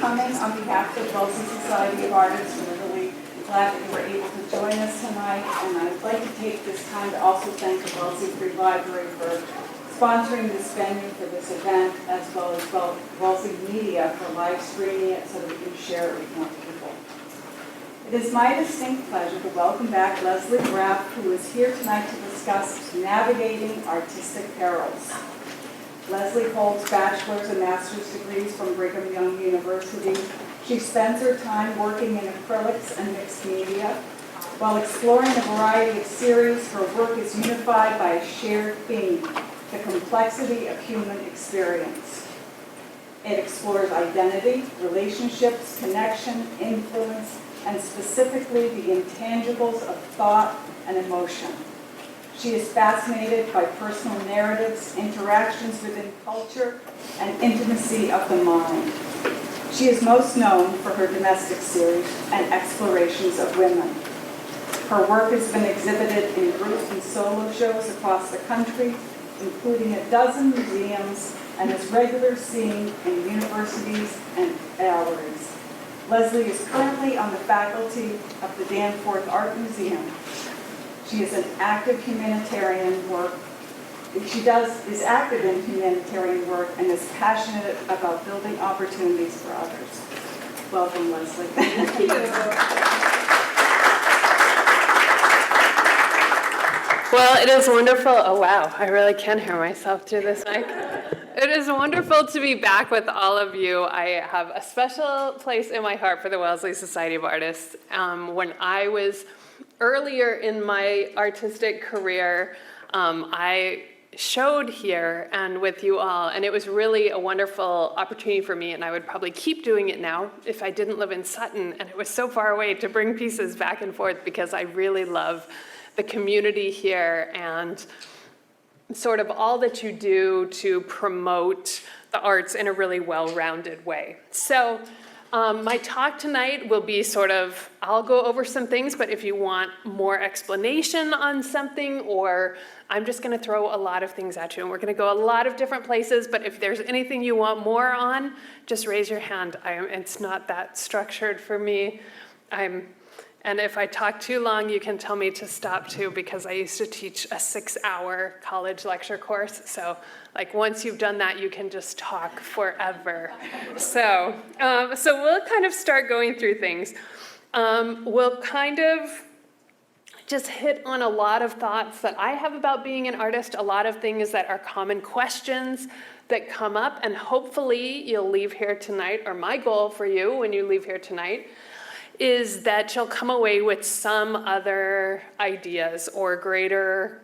coming on behalf of the Wellesley Society of Artists. We're really glad that you were able to join us tonight, and I'd like to take this time to also thank the Wellesley Free Library for sponsoring this venue for this event, as well as Wellesley Media for live streaming it so that we can share it with more people. It is my distinct pleasure to welcome back Leslie Graff, who is here tonight to discuss navigating artistic perils. Leslie holds bachelor's and master's degrees from Brigham Young University. She spends her time working in acrylics and mixed media. While exploring a variety of series, her work is unified by a shared theme, the complexity of human experience. It explores identity, relationships, connection, influence, and specifically the intangibles of thought and emotion. She is fascinated by personal narratives, interactions within culture, and intimacy of the mind. She is most known for her domestic series and explorations of women. Her work has been exhibited in group and solo shows across the country, including a dozen museums, and is regularly seen in universities and galleries. Leslie is currently on the faculty of the Danforth Art Museum. She is an active humanitarian work. Is active in humanitarian work and is passionate about building opportunities for others. Welcome, Leslie. Thank you. Well, it is wonderful. Oh, wow. I really can hear myself through this mic. It is wonderful to be back with all of you. I have a special place in my heart for the Wellesley Society of Artists. When I was earlier in my artistic career, I showed here and with you all, and it was really a wonderful opportunity for me, and I would probably keep doing it now if I didn't live in Sutton, and it was so far away to bring pieces back and forth because I really love the community here and sort of all that you do to promote the arts in a really well-rounded way. So my talk tonight will be sort of, I'll go over some things, but if you want more explanation on something, or I'm just going to throw a lot of things at you, and we're going to go a lot of different places, but if there's anything you want more on, just raise your hand. It's not that structured for me. And if I talk too long, you can tell me to stop too, because I used to teach a 6-hour college lecture course. So like once you've done that, you can just talk forever. So we'll kind of start going through things. We'll kind of just hit on a lot of thoughts that I have about being an artist, a lot of things that are common questions that come up, and hopefully you'll leave here tonight, or my goal for you when you leave here tonight, is that you'll come away with some other ideas or greater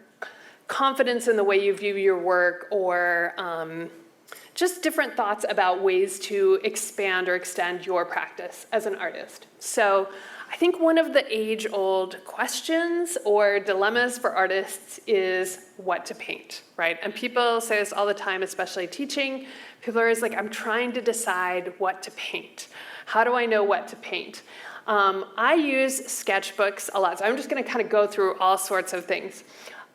confidence in the way you view your work, or just different thoughts about ways to expand or extend your practice as an artist. So I think one of the age-old questions or dilemmas for artists is what to paint, right? And people say this all the time, especially teaching. People are always like, I'm trying to decide what to paint. How do I know what to paint? I use sketchbooks a lot, so I'm just going to kind of go through all sorts of things.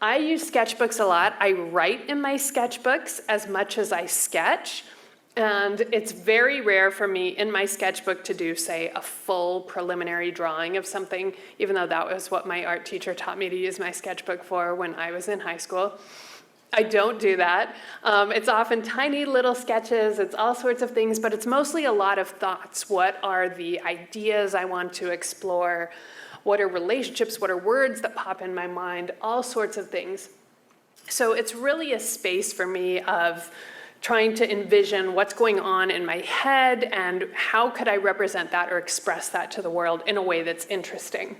I use sketchbooks a lot. I write in my sketchbooks as much as I sketch, and it's very rare for me in my sketchbook to do, say, a full preliminary drawing of something, even though that was what my art teacher taught me to use my sketchbook for when I was in high school. I don't do that. It's often tiny little sketches, it's all sorts of things, but it's mostly a lot of thoughts. What are the ideas I want to explore? What are relationships? What are words that pop in my mind? All sorts of things. So it's really a space for me of trying to envision what's going on in my head and how could I represent that or express that to the world in a way that's interesting.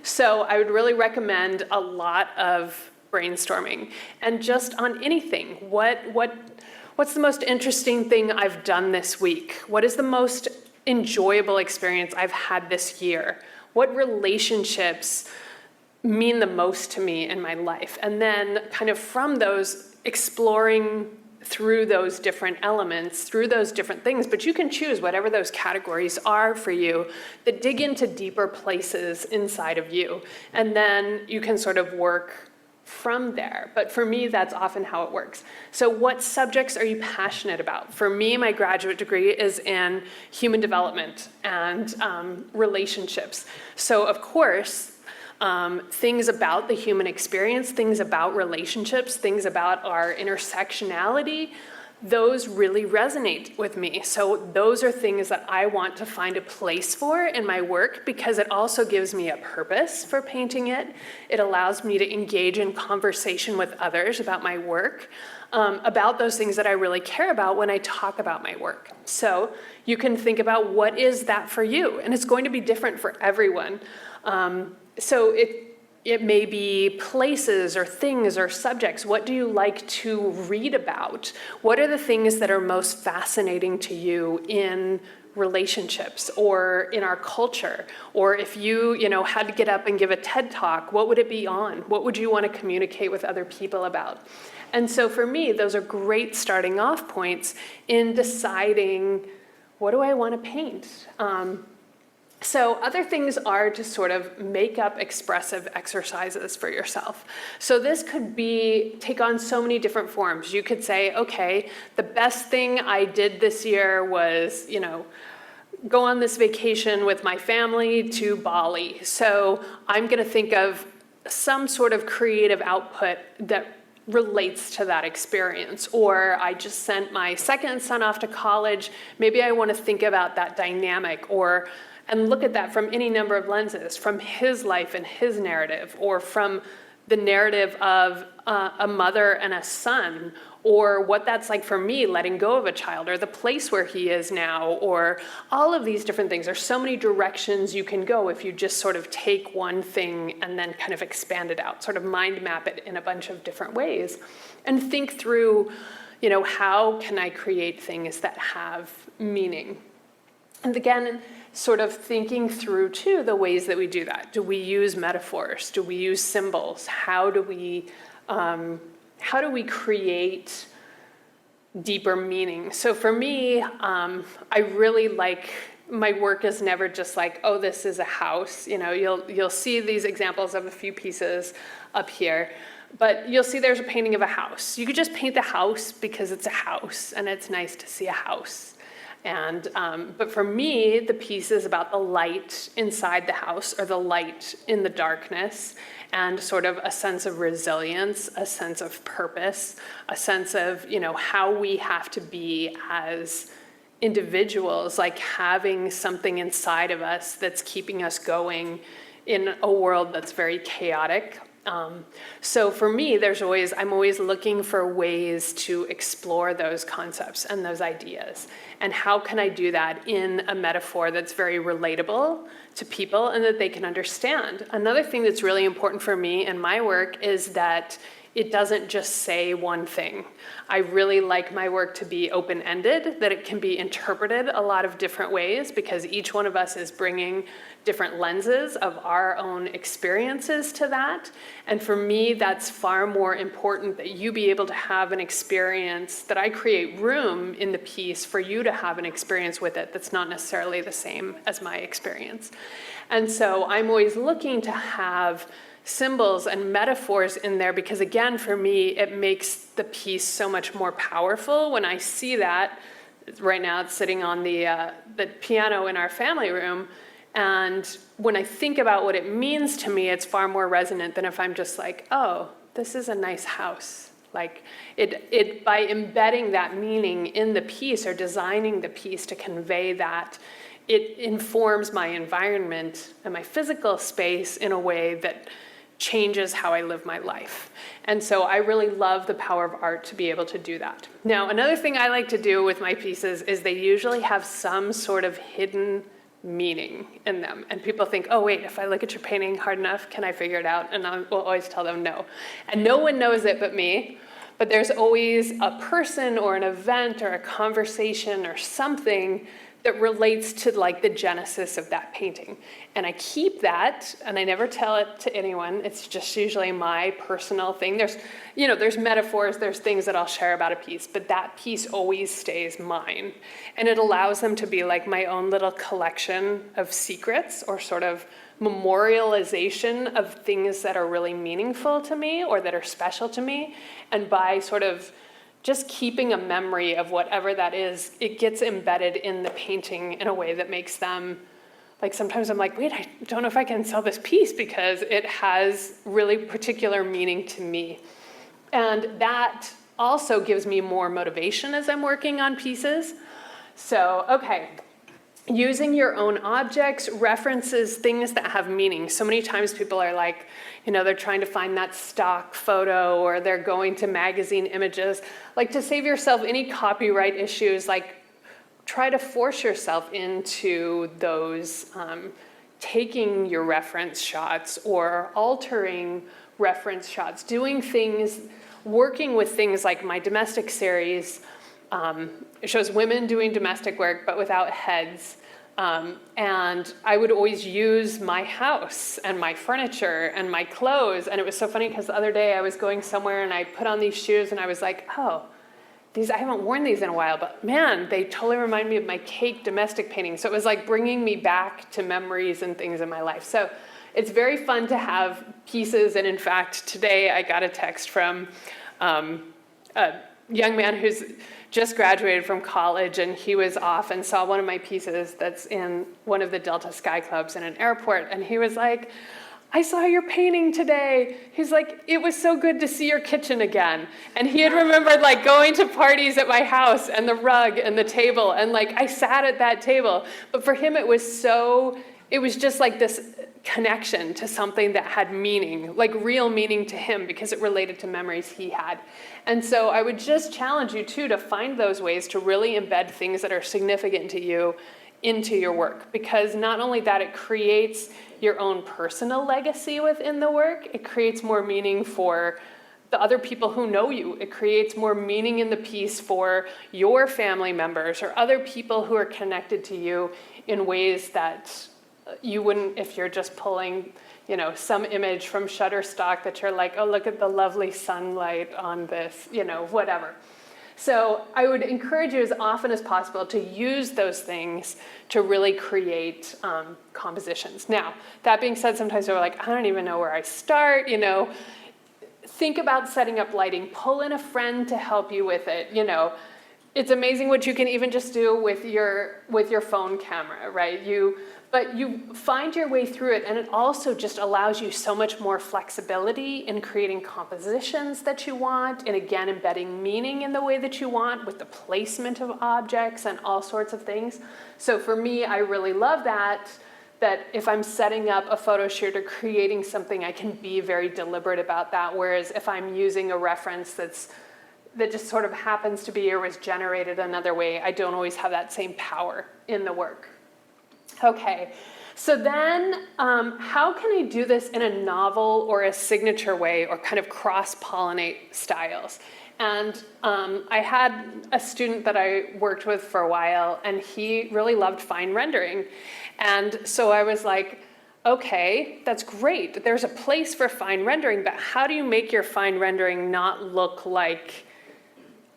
So I would really recommend a lot of brainstorming, and just on anything. What's the most interesting thing I've done this week? What is the most enjoyable experience I've had this year? What relationships mean the most to me in my life? And then kind of from those, exploring through those different elements, through those different things, but you can choose whatever those categories are for you that dig into deeper places inside of you. And then you can sort of work from there. But for me, that's often how it works. So what subjects are you passionate about? For me, my graduate degree is in human development and relationships. So of course, things about the human experience, things about relationships, things about our intersectionality, those really resonate with me. So those are things that I want to find a place for in my work, because it also gives me a purpose for painting it. It allows me to engage in conversation with others about my work, about those things that I really care about when I talk about my work. So you can think about, what is that for you? And it's going to be different for everyone. So it may be places or things or subjects. What do you like to read about? What are the things that are most fascinating to you in relationships or in our culture? Or if you had to get up and give a TED Talk, what would it be on? What would you want to communicate with other people about? And so for me, those are great starting off points in deciding, what do I want to paint? So other things are to sort of make up expressive exercises for yourself. So this could take on so many different forms. You could say, okay, the best thing I did this year was, go on this vacation with my family to Bali. So I'm going to think of some sort of creative output that relates to that experience. Or I just sent my second son off to college. Maybe I want to think about that dynamic, and look at that from any number of lenses, from his life and his narrative, or from the narrative of a mother and a son, or what that's like for me letting go of a child, or the place where he is now, or all of these different things. There's so many directions you can go if you just sort of take one thing and then kind of expand it out, sort of mind map it in a bunch of different ways, and think through, how can I create things that have meaning? And again, sort of thinking through, too, the ways that we do that. Do we use metaphors? Do we use symbols? How do we create deeper meaning? So for me, I really like, my work is never just like, oh, this is a house. You'll see these examples of a few pieces up here. But you'll see there's a painting of a house. You could just paint the house because it's a house, and it's nice to see a house. But for me, the piece is about the light inside the house, or the light in the darkness, and sort of a sense of resilience, a sense of purpose, a sense of, how we have to be as individuals, like having something inside of us that's keeping us going in a world that's very chaotic. So for me, I'm always looking for ways to explore those concepts and those ideas. And how can I do that in a metaphor that's very relatable to people and that they can understand? Another thing that's really important for me in my work is that it doesn't just say one thing. I really like my work to be open-ended, that it can be interpreted a lot of different ways, because each one of us is bringing different lenses of our own experiences to that. And for me, that's far more important, that you be able to have an experience, that I create room in the piece for you to have an experience with it that's not necessarily the same as my experience. And so I'm always looking to have symbols and metaphors in there, because again, for me, it makes the piece so much more powerful when I see that. Right now it's sitting on the piano in our family room, and when I think about what it means to me, it's far more resonant than if I'm just like, oh, this is a nice house. Like it by embedding that meaning in the piece, or designing the piece to convey that, it informs my environment and my physical space in a way that changes how I live my life. And so I really love the power of art to be able to do that. Now, another thing I like to do with my pieces is they usually have some sort of hidden meaning in them. And people think, oh, wait, if I look at your painting hard enough, can I figure it out? And I will always tell them no. And no one knows it but me. But there's always a person or an event or a conversation or something that relates to like the genesis of that painting. And I keep that, and I never tell it to anyone. It's just usually my personal thing. There's metaphors, there's things that I'll share about a piece, but that piece always stays mine. And it allows them to be like my own little collection of secrets, or sort of memorialization of things that are really meaningful to me or that are special to me. And by sort of just keeping a memory of whatever that is, it gets embedded in the painting in a way that makes them, like sometimes I'm like, wait, I don't know if I can sell this piece because it has really particular meaning to me. And that also gives me more motivation as I'm working on pieces. So, okay. Using your own objects references things that have meaning. So many times people are like, they're trying to find that stock photo or they're going to magazine images. Like, to save yourself any copyright issues, like try to force yourself into those, taking your reference shots or altering reference shots, doing things, working with things like my domestic series. It shows women doing domestic work, but without heads. And I would always use my house and my furniture and my clothes. And it was so funny because the other day I was going somewhere and I put on these shoes and I was like, oh, I haven't worn these in a while, but man, they totally remind me of my cake domestic painting. So it was like bringing me back to memories and things in my life. So it's very fun to have pieces. And in fact, today I got a text from a young man who's just graduated from college, and he was off and saw one of my pieces that's in one of the Delta Sky Clubs in an airport, and he was like, I saw your painting today. He's like, it was so good to see your kitchen again. And he had remembered like going to parties at my house and the rug and the table, and like I sat at that table. But for him it was just like this connection to something that had meaning, like real meaning to him because it related to memories he had. And so I would just challenge you too to find those ways to really embed things that are significant to you into your work, because not only that, it creates your own personal legacy within the work, it creates more meaning for the other people who know you. It creates more meaning in the piece for your family members or other people who are connected to you in ways that you wouldn't if you're just pulling, some image from Shutterstock that you're like, oh, look at the lovely sunlight on this, whatever. So I would encourage you as often as possible to use those things to really create compositions. Now, that being said, sometimes we're like, I don't even know where I start, Think about setting up lighting. Pull in a friend to help you with it, It's amazing what you can even just do with your phone camera, right? But you find your way through it, and it also just allows you so much more flexibility in creating compositions that you want, and again, embedding meaning in the way that you want with the placement of objects and all sorts of things. So for me, I really love that if I'm setting up a photo shoot or creating something, I can be very deliberate about that, whereas if I'm using a reference that just sort of happens to be or was generated another way, I don't always have that same power in the work. Okay, so then how can I do this in a novel or a signature way or kind of cross-pollinate styles? And I had a student that I worked with for a while, and he really loved fine rendering. And so I was like, okay, that's great. There's a place for fine rendering, but how do you make your fine rendering not look like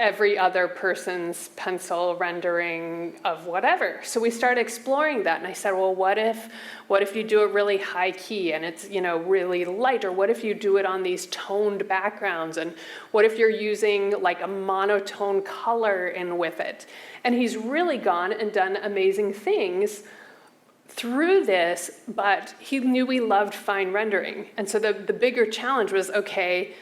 every other person's pencil rendering of whatever? So we started exploring that, and I said, well, what if you do it really high key and it's, really light, or what if you do it on these toned backgrounds, and what if you're using like a monotone color in with it? And he's really gone and done amazing things through this, but he knew we loved fine rendering. And so the bigger challenge was, okay,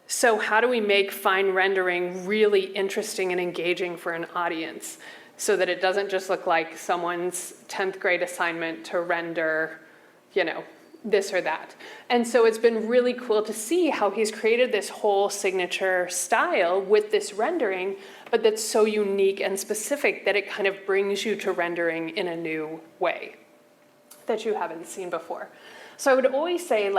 so how do we make fine rendering really interesting and engaging for an audience so that it doesn't just look like someone's 10th grade assignment to render, this or that? And so it's been really cool to see how he's created this whole signature style with this rendering, but that's so unique and specific that it kind of brings you to rendering in a new way that you haven't seen before. So I would always say,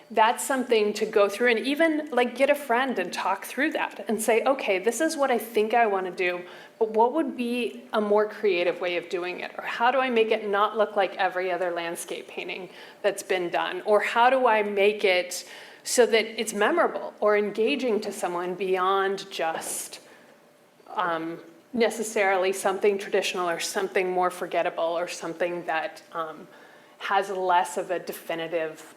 that's something to go through, and even get a friend and talk through that and say, okay, this is what I think I want to do, but what would be a more creative way of doing it? Or how do I make it not look like every other landscape painting that's been done? Or how do I make it so that it's memorable or engaging to someone beyond just necessarily something traditional or something more forgettable or something that has less of a definitive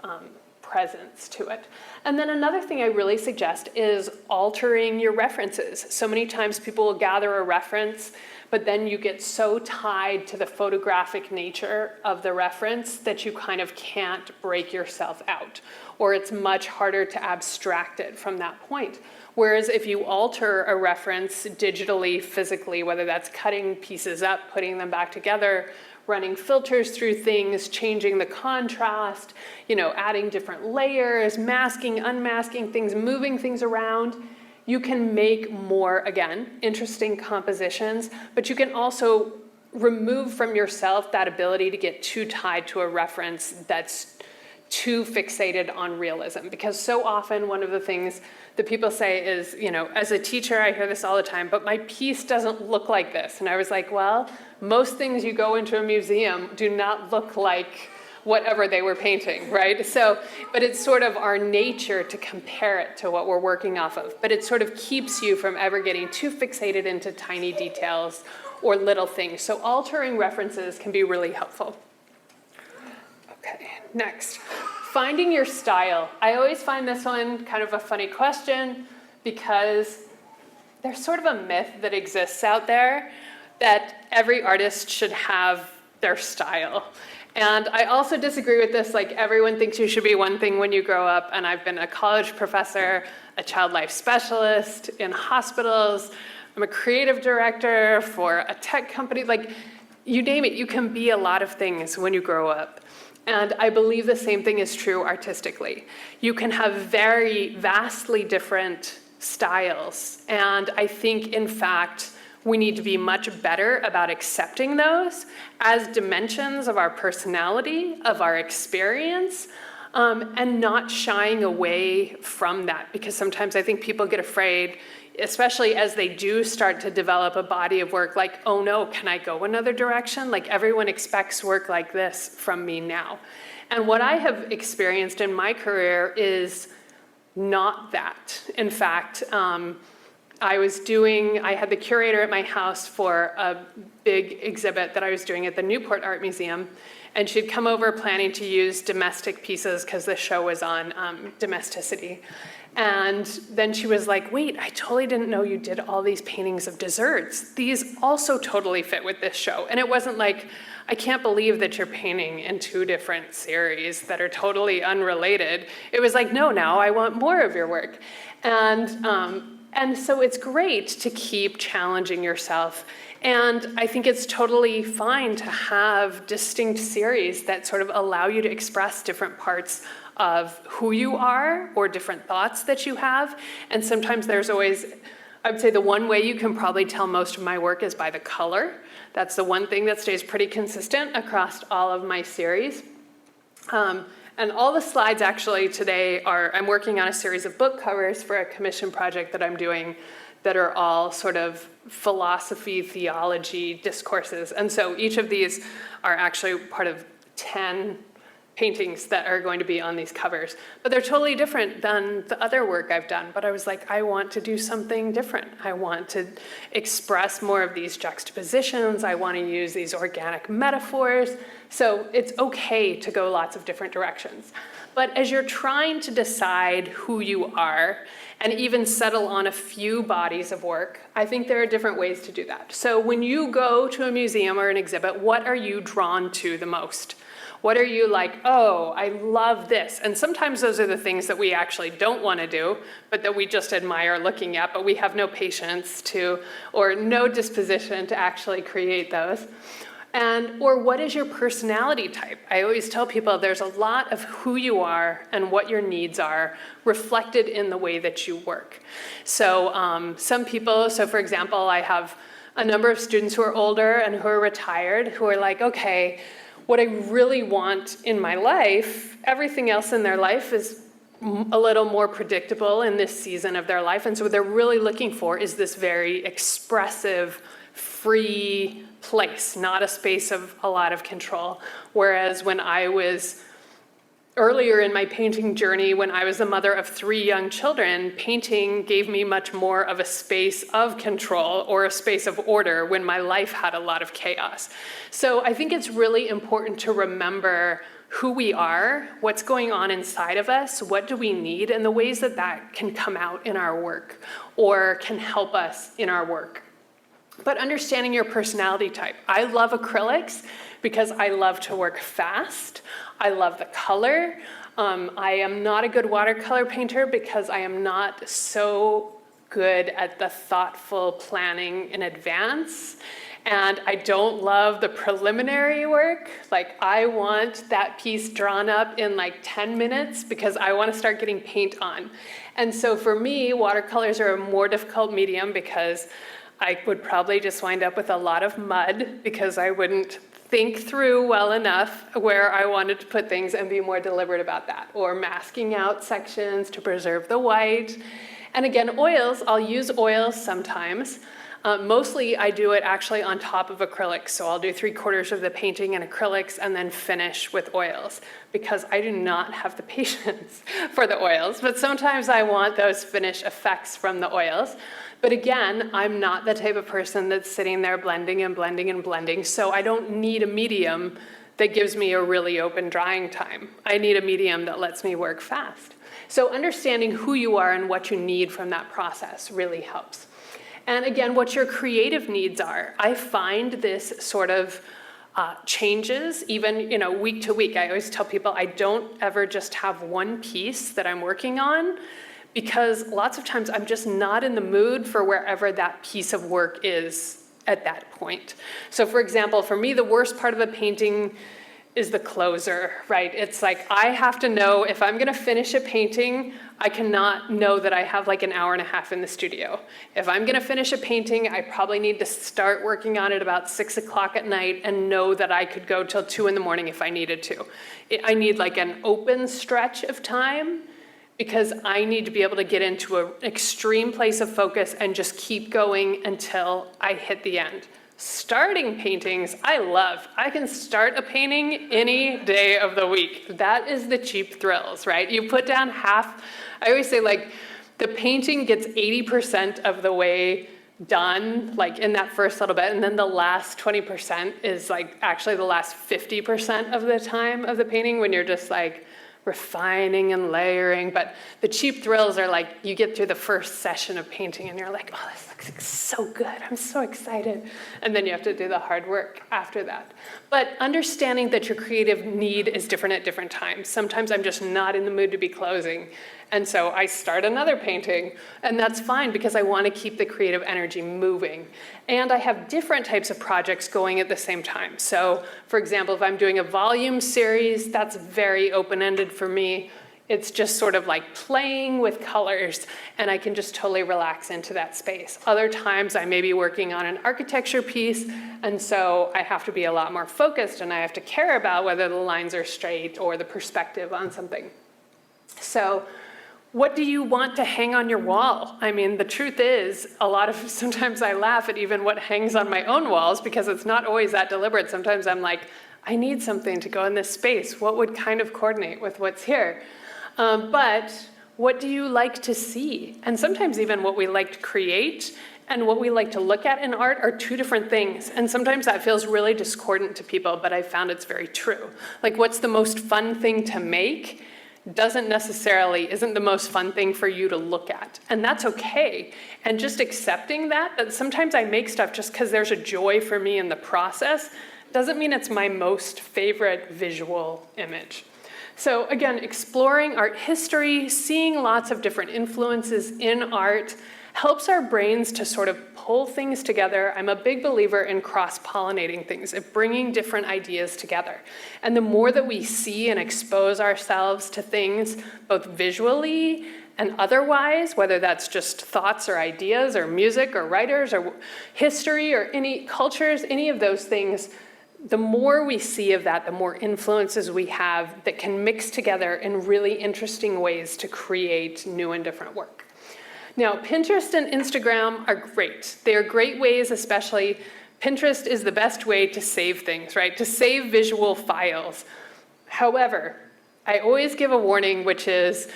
presence to it. And then another thing I really suggest is altering your references. So many times people will gather a reference, but then you get so tied to the photographic nature of the reference that you kind of can't break yourself out, or it's much harder to abstract it from that point. Whereas if you alter a reference digitally, physically, whether that's cutting pieces up, putting them back together, running filters through things, changing the contrast, adding different layers, masking, unmasking things, moving things around, you can make more, again, interesting compositions, but you can also remove from yourself that ability to get too tied to a reference that's too fixated on realism. Because so often one of the things that people say is, as a teacher, I hear this all the time, but my piece doesn't look like this. And I was like, well, most things you go into a museum do not look like whatever they were painting, right? So, but it's sort of our nature to compare it to what we're working off of. But it sort of keeps you from ever getting too fixated into tiny details or little things. So altering references can be really helpful. Okay, next. Finding your style. I always find this one kind of a funny question because there's sort of a myth that exists out there that every artist should have their style. And I also disagree with this, like everyone thinks you should be one thing when you grow up, and I've been a college professor, a child life specialist in hospitals, I'm a creative director for a tech company, like you name it, you can be a lot of things when you grow up. And I believe the same thing is true artistically. You can have very vastly different styles. And I think, in fact, we need to be much better about accepting those as dimensions of our personality, of our experience, and not shying away from that. Because sometimes I think people get afraid, especially as they do start to develop a body of work, like, oh no, can I go another direction? Like everyone expects work like this from me now. And what I have experienced in my career is not that. In fact, I had the curator at my house for a big exhibit that I was doing at the Newport Art Museum, and she'd come over planning to use domestic pieces because the show was on domesticity. And then she was like, wait, I totally didn't know you did all these paintings of desserts. These also totally fit with this show. And it wasn't like, I can't believe that you're painting in 2 different series that are totally unrelated. It was like, no, now I want more of your work. And so it's great to keep challenging yourself. And I think it's totally fine to have distinct series that sort of allow you to express different parts of who you are or different thoughts that you have. And sometimes there's always, I would say the one way you can probably tell most of my work is by the color. That's the one thing that stays pretty consistent across all of my series. And all the slides actually today I'm working on a series of book covers for a commission project that I'm doing that are all sort of philosophy, theology, discourses. And so each of these are actually part of 10 paintings that are going to be on these covers. But they're totally different than the other work I've done. But I was like, I want to do something different. I want to express more of these juxtapositions. I want to use these organic metaphors. So it's okay to go lots of different directions. But as you're trying to decide who you are and even settle on a few bodies of work, I think there are different ways to do that. So when you go to a museum or an exhibit, what are you drawn to the most? What are you like, oh, I love this? And sometimes those are the things that we actually don't want to do, but that we just admire looking at, but we have no patience to, or no disposition to actually create those. Or what is your personality type? I always tell people there's a lot of who you are and what your needs are reflected in the way that you work. So some people, so for example, I have a number of students who are older and who are retired who are like, okay, what I really want in my life, everything else in their life is a little more predictable in this season of their life. And so what they're really looking for is this very expressive, free place, not a space of a lot of control. Whereas when I was Earlier in my painting journey, when I was the mother of 3 young children, painting gave me much more of a space of control or a space of order when my life had a lot of chaos. So I think it's really important to remember who we are, what's going on inside of us, what do we need, and the ways that that can come out in our work or can help us in our work. But understanding your personality type. I love acrylics because I love to work fast. I love the color. I am not a good watercolor painter because I am not so good at the thoughtful planning in advance. And I don't love the preliminary work. Like, I want that piece drawn up in like 10 minutes because I want to start getting paint on. And so for me, watercolors are a more difficult medium because I would probably just wind up with a lot of mud because I wouldn't think through well enough where I wanted to put things and be more deliberate about that, or masking out sections to preserve the white. And again, oils, I'll use oils sometimes. Mostly I do it actually on top of acrylics. So I'll do 3/4 of the painting in acrylics and then finish with oils because I do not have the patience for the oils. But sometimes I want those finish effects from the oils. But again, I'm not the type of person that's sitting there blending and blending and blending. So I don't need a medium that gives me a really open drying time. I need a medium that lets me work fast. So understanding who you are and what you need from that process really helps. And again, what your creative needs are. I find this sort of changes even, week to week. I always tell people I don't ever just have one piece that I'm working on because lots of times I'm just not in the mood for wherever that piece of work is at that point. So for example, for me, the worst part of a painting is the closer, right? It's like I have to know if I'm gonna finish a painting, I cannot know that I have like an hour and a half in the studio. If I'm gonna finish a painting, I probably need to start working on it about 6 o'clock at night and know that I could go till 2 in the morning if I needed to. I need like an open stretch of time because I need to be able to get into an extreme place of focus and just keep going until I hit the end. Starting paintings, I love. I can start a painting any day of the week. That is the cheap thrills, right? You put down half, I always say like the painting gets 80% of the way done, like in that first little bit, and then the last 20% is like actually the last 50% of the time of the painting when you're just like refining and layering. But the cheap thrills are like you get through the first session of painting and you're like, oh, this looks so good. I'm so excited. And then you have to do the hard work after that. But understanding that your creative need is different at different times. Sometimes I'm just not in the mood to be closing. And so I start another painting, and that's fine because I want to keep the creative energy moving. And I have different types of projects going at the same time. So for example, if I'm doing a volume series, that's very open-ended for me. It's just sort of like playing with colors, and I can just totally relax into that space. Other times I may be working on an architecture piece, and so I have to be a lot more focused, and I have to care about whether the lines are straight or the perspective on something. So what do you want to hang on your wall? I mean, the truth is, sometimes I laugh at even what hangs on my own walls because it's not always that deliberate. Sometimes I'm like, I need something to go in this space. What would kind of coordinate with what's here? But what do you like to see? And sometimes even what we like to create and what we like to look at in art are two different things. And sometimes that feels really discordant to people, but I found it's very true. Like, what's the most fun thing to make isn't the most fun thing for you to look at. And that's okay. And just accepting that sometimes I make stuff just because there's a joy for me in the process, doesn't mean it's my most favorite visual image. So again, exploring art history, seeing lots of different influences in art helps our brains to sort of pull things together. I'm a big believer in cross-pollinating things, of bringing different ideas together. And the more that we see and expose ourselves to things, both visually and otherwise, whether that's just thoughts or ideas or music or writers or history or any cultures, any of those things, the more we see of that, the more influences we have that can mix together in really interesting ways to create new and different work. Now, Pinterest and Instagram are great. They are great ways, especially Pinterest is the best way to save things, right? To save visual files. However, I always give a warning, which is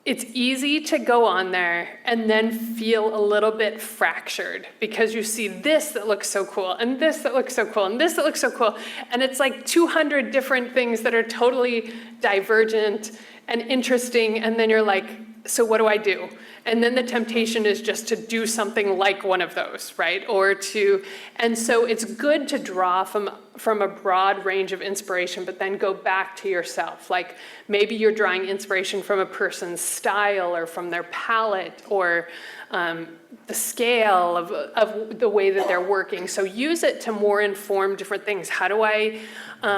it's easy to go on there and then feel a little bit fractured because you see this that looks so cool and this that looks so cool and this that looks so cool. And it's like 200 different things that are totally divergent and interesting. And then you're like, so what do I do? And then the temptation is just to do something like one of those, right? And so it's good to draw from a broad range of inspiration, but then go back to yourself. Like maybe you're drawing inspiration from a person's style or from their palette or the scale of the way that they're working. So use it to more inform different things. How do I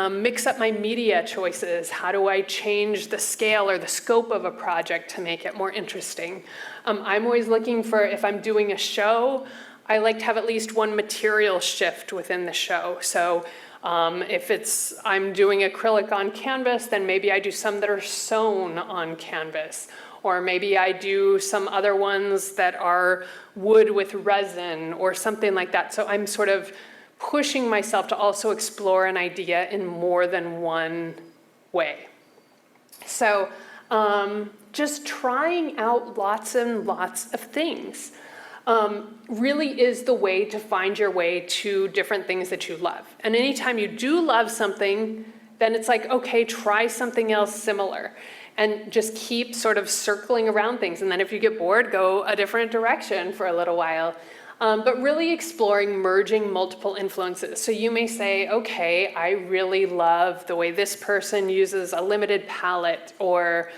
mix up my media choices? How do I change the scale or the scope of a project to make it more interesting? I'm always looking for, if I'm doing a show, I like to have at least one material shift within the show. So if I'm doing acrylic on canvas, then maybe I do some that are sewn on canvas. Or maybe I do some other ones that are wood with resin or something like that. So I'm sort of pushing myself to also explore an idea in more than one way. So just trying out lots and lots of things really is the way to find your way to different things that you love. And anytime you do love something, then it's like, okay, try something else similar. And just keep sort of circling around things. And then if you get bored, go a different direction for a little while. But really exploring merging multiple influences. So you may say, okay, I really love the way this person uses a limited palette, or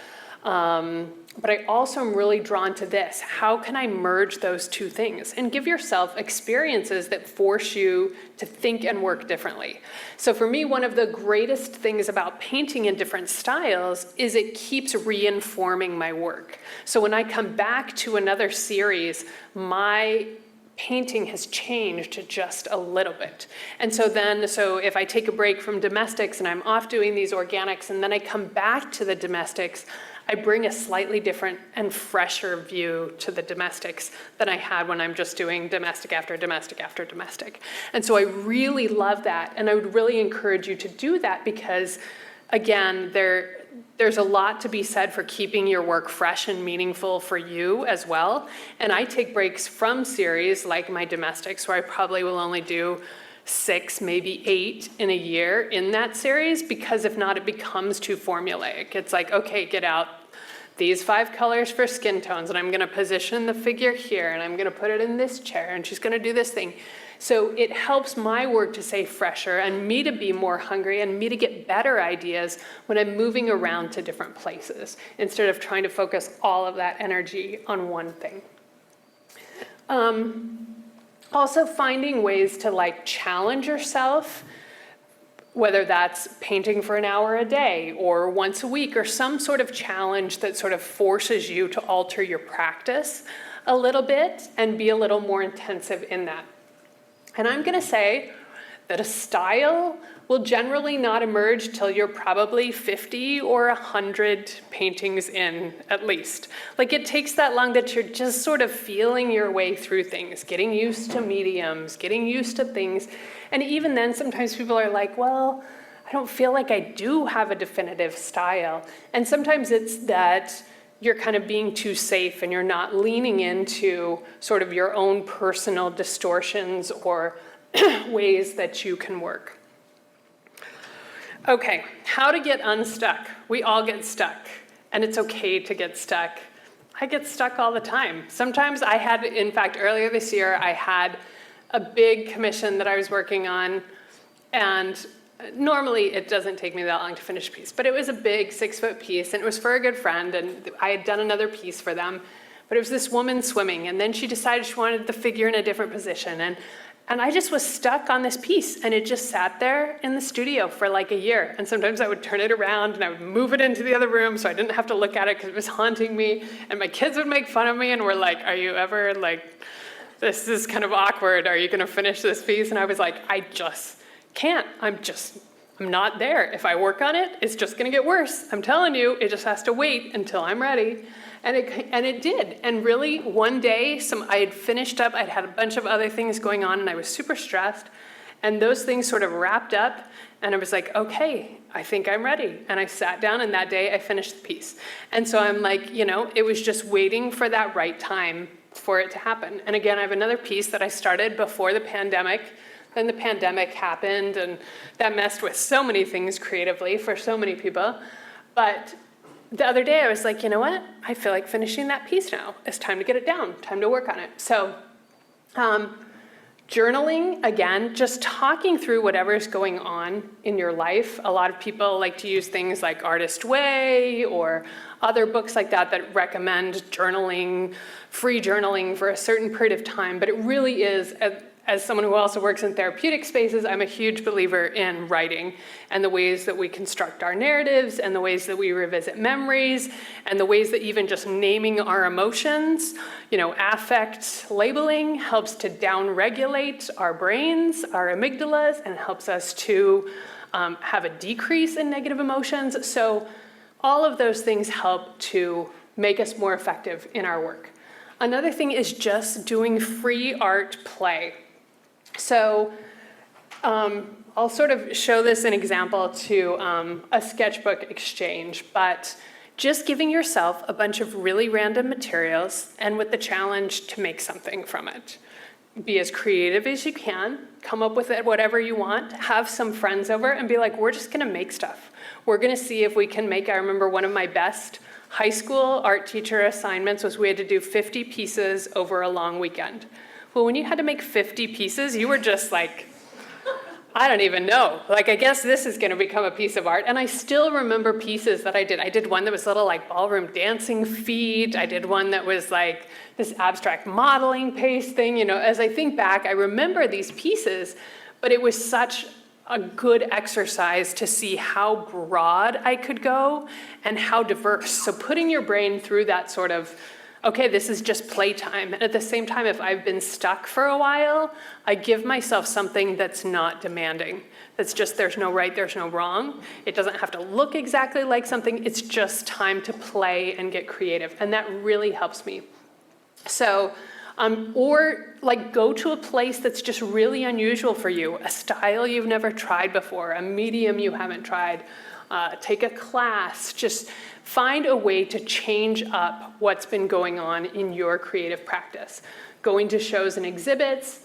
but I also am really drawn to this. How can I merge those two things? And give yourself experiences that force you to think and work differently. So for me, one of the greatest things about painting in different styles is it keeps reinforming my work. So when I come back to another series, my painting has changed just a little bit. And so if I take a break from domestics and I'm off doing these organics and then I come back to the domestics, I bring a slightly different and fresher view to the domestics than I had when I'm just doing domestic after domestic after domestic. And so I really love that. And I would really encourage you to do that because, again, there's a lot to be said for keeping your work fresh and meaningful for you as well. And I take breaks from series like my domestics, where I probably will only do 6, maybe 8 in a year in that series, because if not, it becomes too formulaic. It's like, okay, get out these 5 colors for skin tones, and I'm gonna position the figure here, and I'm gonna put it in this chair, and she's gonna do this thing. So it helps my work to stay fresher and me to be more hungry and me to get better ideas when I'm moving around to different places, instead of trying to focus all of that energy on one thing. Also finding ways to challenge yourself, whether that's painting for an hour a day or once a week, or some sort of challenge that sort of forces you to alter your practice a little bit and be a little more intensive in that. And I'm gonna say that a style will generally not emerge till you're probably 50 or 100 paintings in, at least. It takes that long that you're just sort of feeling your way through things, getting used to mediums, getting used to things. And even then, sometimes people are like, well, I don't feel like I do have a definitive style. And sometimes it's that you're kind of being too safe and you're not leaning into sort of your own personal distortions or ways that you can work. Okay, how to get unstuck. We all get stuck, and it's okay to get stuck. I get stuck all the time. Sometimes in fact, earlier this year, I had a big commission that I was working on, and normally it doesn't take me that long to finish a piece, but it was a big 6-foot piece, and it was for a good friend, and I had done another piece for them, but it was this woman swimming, and then she decided she wanted the figure in a different position, and I just was stuck on this piece, and it just sat there in the studio for a year. And sometimes I would turn it around and I would move it into the other room so I didn't have to look at it because it was haunting me. And my kids would make fun of me and were like, are you ever this is kind of awkward. Are you gonna finish this piece? And I was like, I just can't. I'm not there. If I work on it, it's just gonna get worse. I'm telling you, it just has to wait until I'm ready. And it did. And really, one day, I had finished up, I'd had a bunch of other things going on, and I was super stressed. And those things sort of wrapped up, and I was like, okay, I think I'm ready. And I sat down, and that day I finished the piece. And so I'm like, it was just waiting for that right time for it to happen. And again, I have another piece that I started before the pandemic. Then the pandemic happened, and that messed with so many things creatively for so many people. But the other day I was like, you know what? I feel like finishing that piece now. It's time to get it down, time to work on it. So journaling, again, just talking through whatever's going on in your life. A lot of people like to use things like Artist Way or other books like that that recommend journaling, free journaling for a certain period of time. But it really is, as someone who also works in therapeutic spaces, I'm a huge believer in writing and the ways that we construct our narratives and the ways that we revisit memories and the ways that even just naming our emotions, affect labeling helps to downregulate our brains, our amygdalas, and helps us to have a decrease in negative emotions. So all of those things help to make us more effective in our work. Another thing is just doing free art play. So I'll sort of show this an example to a sketchbook exchange, but just giving yourself a bunch of really random materials and with the challenge to make something from it. Be as creative as you can, come up with it, whatever you want, have some friends over and be like, we're just gonna make stuff. We're gonna see if we can make, I remember one of my best high school art teacher assignments was we had to do 50 pieces over a long weekend. Well, when you had to make 50 pieces, you were just like, I don't even know. Like, I guess this is gonna become a piece of art. And I still remember pieces that I did. I did one that was little like ballroom dancing feet. I did one that was like this abstract modeling paste thing. As I think back, I remember these pieces, but it was such a good exercise to see how broad I could go and how diverse. So putting your brain through that sort of, okay, this is just playtime. And at the same time, if I've been stuck for a while, I give myself something that's not demanding. That's just, there's no right, there's no wrong. It doesn't have to look exactly like something. It's just time to play and get creative. And that really helps me. So, or like go to a place that's just really unusual for you, a style you've never tried before, a medium you haven't tried. Take a class, just find a way to change up what's been going on in your creative practice. Going to shows and exhibits,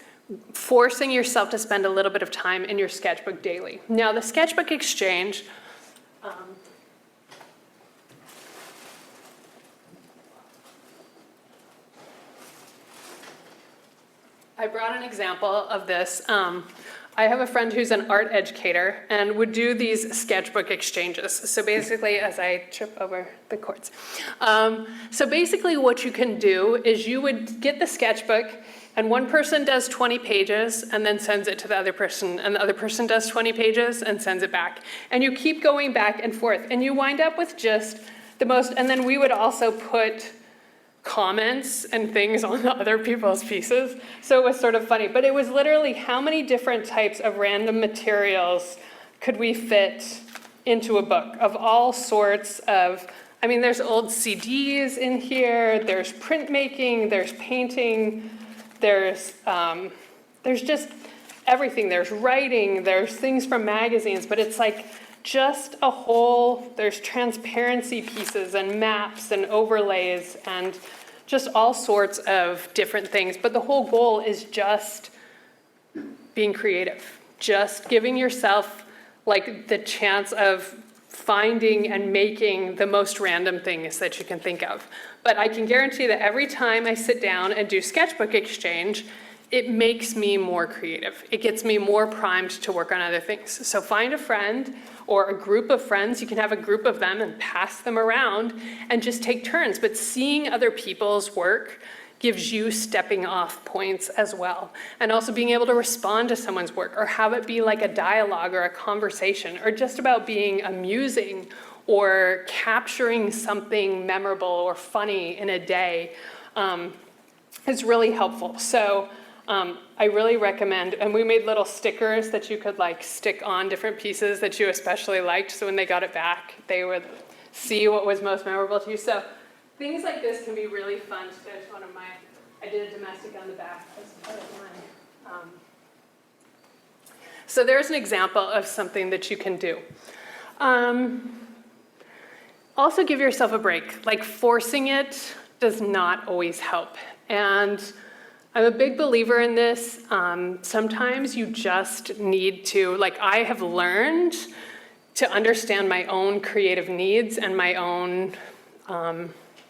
forcing yourself to spend a little bit of time in your sketchbook daily. Now, the sketchbook exchange, I brought an example of this. I have a friend who's an art educator and would do these sketchbook exchanges. So basically, as I trip over the cords. So basically what you can do is you would get the sketchbook and one person does 20 pages and then sends it to the other person, and the other person does 20 pages and sends it back. And you keep going back and forth and you wind up with just the most, and then we would also put comments and things on the other people's pieces. So it was sort of funny, but it was literally how many different types of random materials could we fit into a book of all sorts of, there's old CDs in here, there's printmaking, there's painting, there's just everything. There's writing, there's things from magazines, but it's like just a whole, there's transparency pieces and maps and overlays and just all sorts of different things. But the whole goal is just being creative, just giving yourself like the chance of finding and making the most random things that you can think of. But I can guarantee that every time I sit down and do sketchbook exchange, it makes me more creative. It gets me more primed to work on other things. So find a friend or a group of friends. You can have a group of them and pass them around and just take turns. But seeing other people's work gives you stepping off points as well. And also being able to respond to someone's work or have it be like a dialogue or a conversation or just about being amusing or capturing something memorable or funny in a day is really helpful. So I really recommend, and we made little stickers that you could like stick on different pieces that you especially liked, so when they got it back, they would see what was most memorable to you. So things like this can be really fun to finish. I did a domestic on the back as part of mine. So there's an example of something that you can do. Also give yourself a break. Like, forcing it does not always help. And I'm a big believer in this. Sometimes you just need to, like, I have learned to understand my own creative needs and my own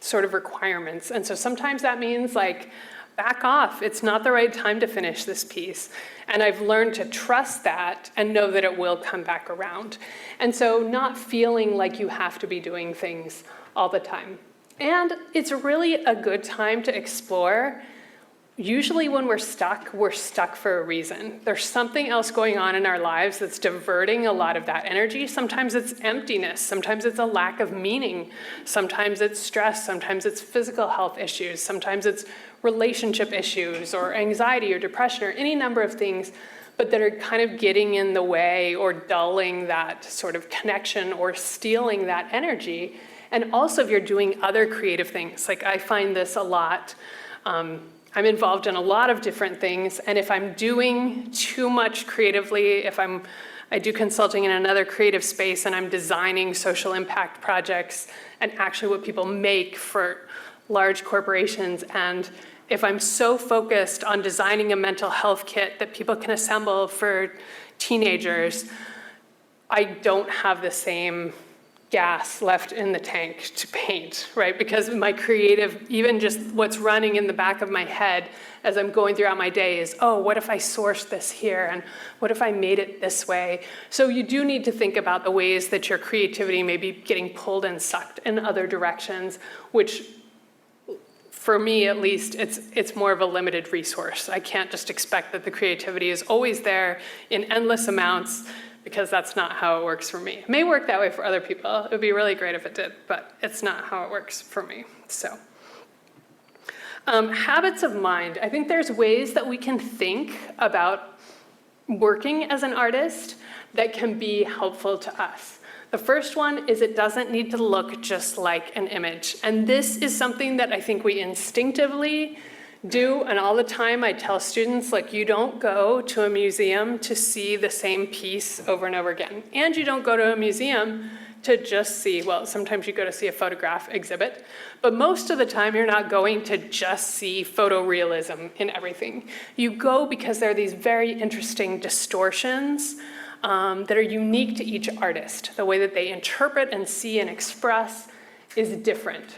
sort of requirements. And so sometimes that means, like, back off. It's not the right time to finish this piece. And I've learned to trust that and know that it will come back around. And so not feeling like you have to be doing things all the time. And it's really a good time to explore. Usually when we're stuck for a reason. There's something else going on in our lives that's diverting a lot of that energy. Sometimes it's emptiness. Sometimes it's a lack of meaning. Sometimes it's stress. Sometimes it's physical health issues. Sometimes it's relationship issues or anxiety or depression or any number of things, but that are kind of getting in the way or dulling that sort of connection or stealing that energy. And also if you're doing other creative things, like I find this a lot. I'm involved in a lot of different things, and if I'm doing too much creatively, I do consulting in another creative space and I'm designing social impact projects and actually what people make for large corporations, and if I'm so focused on designing a mental health kit that people can assemble for teenagers, I don't have the same gas left in the tank to paint, right? Because my creative, even just what's running in the back of my head as I'm going throughout my day is, oh, what if I sourced this here? And what if I made it this way? So you do need to think about the ways that your creativity may be getting pulled and sucked in other directions, which for me at least, it's more of a limited resource. I can't just expect that the creativity is always there in endless amounts, because that's not how it works for me. It may work that way for other people. It would be really great if it did, but it's not how it works for me. So, habits of mind. I think there's ways that we can think about working as an artist that can be helpful to us. The first one is it doesn't need to look just like an image. And this is something that I think we instinctively do, and all the time I tell students, like, you don't go to a museum to see the same piece over and over again. And you don't go to a museum to just see, well, sometimes you go to see a photograph exhibit, but most of the time you're not going to just see photorealism in everything. You go because there are these very interesting distortions that are unique to each artist. The way that they interpret and see and express is different.